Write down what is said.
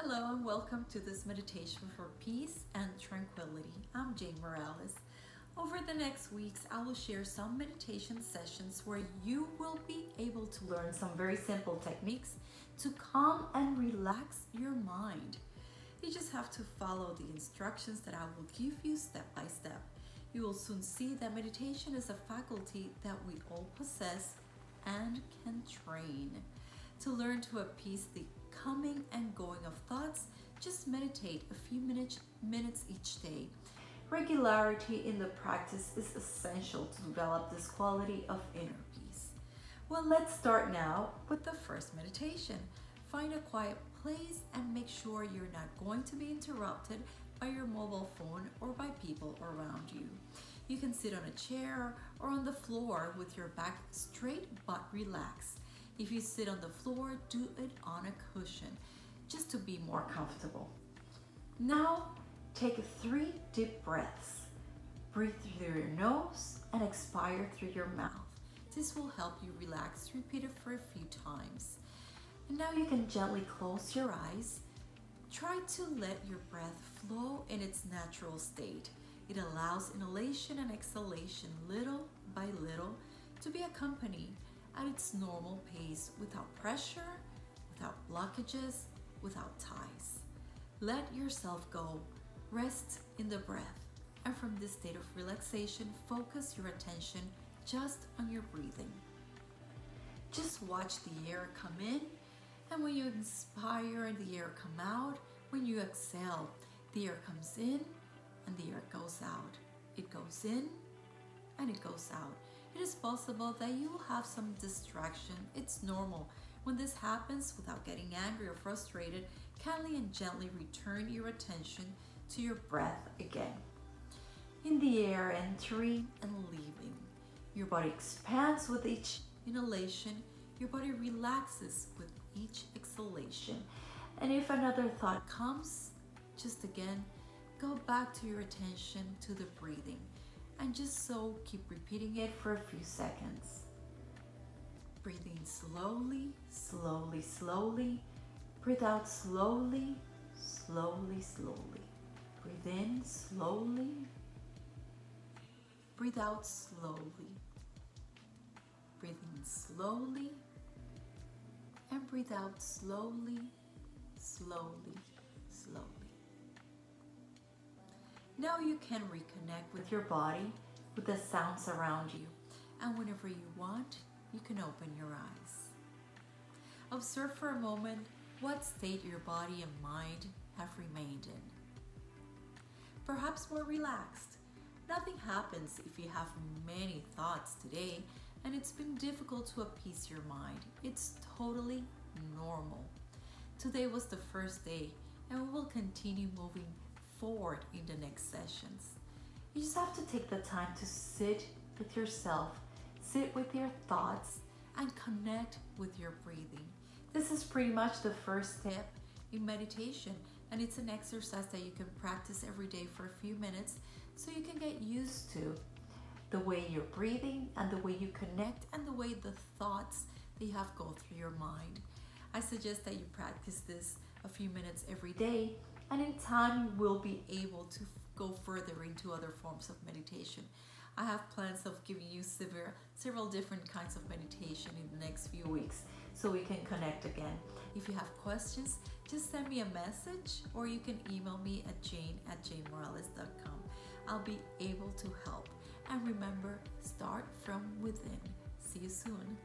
Hello and welcome to this meditation for peace and tranquility. I'm Jane Morales. Over the next weeks, I will share some meditation sessions where you will be able to learn some very simple techniques to calm and relax your mind. You just have to follow the instructions that I will give you step by step. You will soon see that meditation is a faculty that we all possess and can train. To learn to appease the coming and going of thoughts, just meditate a few minutes each day. Regularity in the practice is essential to develop this quality of inner peace. Well, let's start now with the first meditation. Find a quiet place and make sure you're not going to be interrupted by your mobile phone or by people around you. You can sit on a chair or on the floor with your back straight but relaxed. If you sit on the floor, do it on a cushion, just to be more comfortable. Now, take 3 deep breaths. Breathe through your nose and expire through your mouth. This will help you relax. Repeat it for a few times. And now you can gently close your eyes. Try to let your breath flow in its natural state. It allows inhalation and exhalation little by little to be accompanied at its normal pace without pressure, without blockages, without ties. Let yourself go. Rest in the breath. And from this state of relaxation, focus your attention just on your breathing. Just watch the air come in, and when you inspire and the air come out, when you exhale, the air comes in and the air goes out. It goes in and it goes out. It is possible that you will have some distraction. It's normal. When this happens, without getting angry or frustrated, kindly and gently return your attention to your breath again. In the air, entering and leaving. Your body expands with each inhalation. Your body relaxes with each exhalation. And if another thought comes, just again, go back to your attention to the breathing. And just so, keep repeating it for a few seconds. Breathe in slowly, slowly, slowly. Breathe out slowly, slowly, slowly. Breathe in slowly. Breathe out slowly. Breathe in slowly. And breathe out slowly, slowly, slowly. Now you can reconnect with your body, with the sounds around you. And whenever you want, you can open your eyes. Observe for a moment what state your body and mind have remained in. Perhaps more relaxed. Nothing happens if you have many thoughts today and it's been difficult to appease your mind. It's totally normal. Today was the first day and we will continue moving forward in the next sessions. You just have to take the time to sit with yourself, sit with your thoughts, and connect with your breathing. This is pretty much the first step in meditation, and it's an exercise that you can practice every day for a few minutes so you can get used to the way you're breathing and the way you connect and the way the thoughts that you have go through your mind. I suggest that you practice this a few minutes every day, and in time you will be able to go further into other forms of meditation. I have plans of giving you several different kinds of meditation in the next few weeks so we can connect again. If you have questions, just send me a message or you can email me at jane@janemorales.com. I'll be able to help. And remember, start from within. See you soon.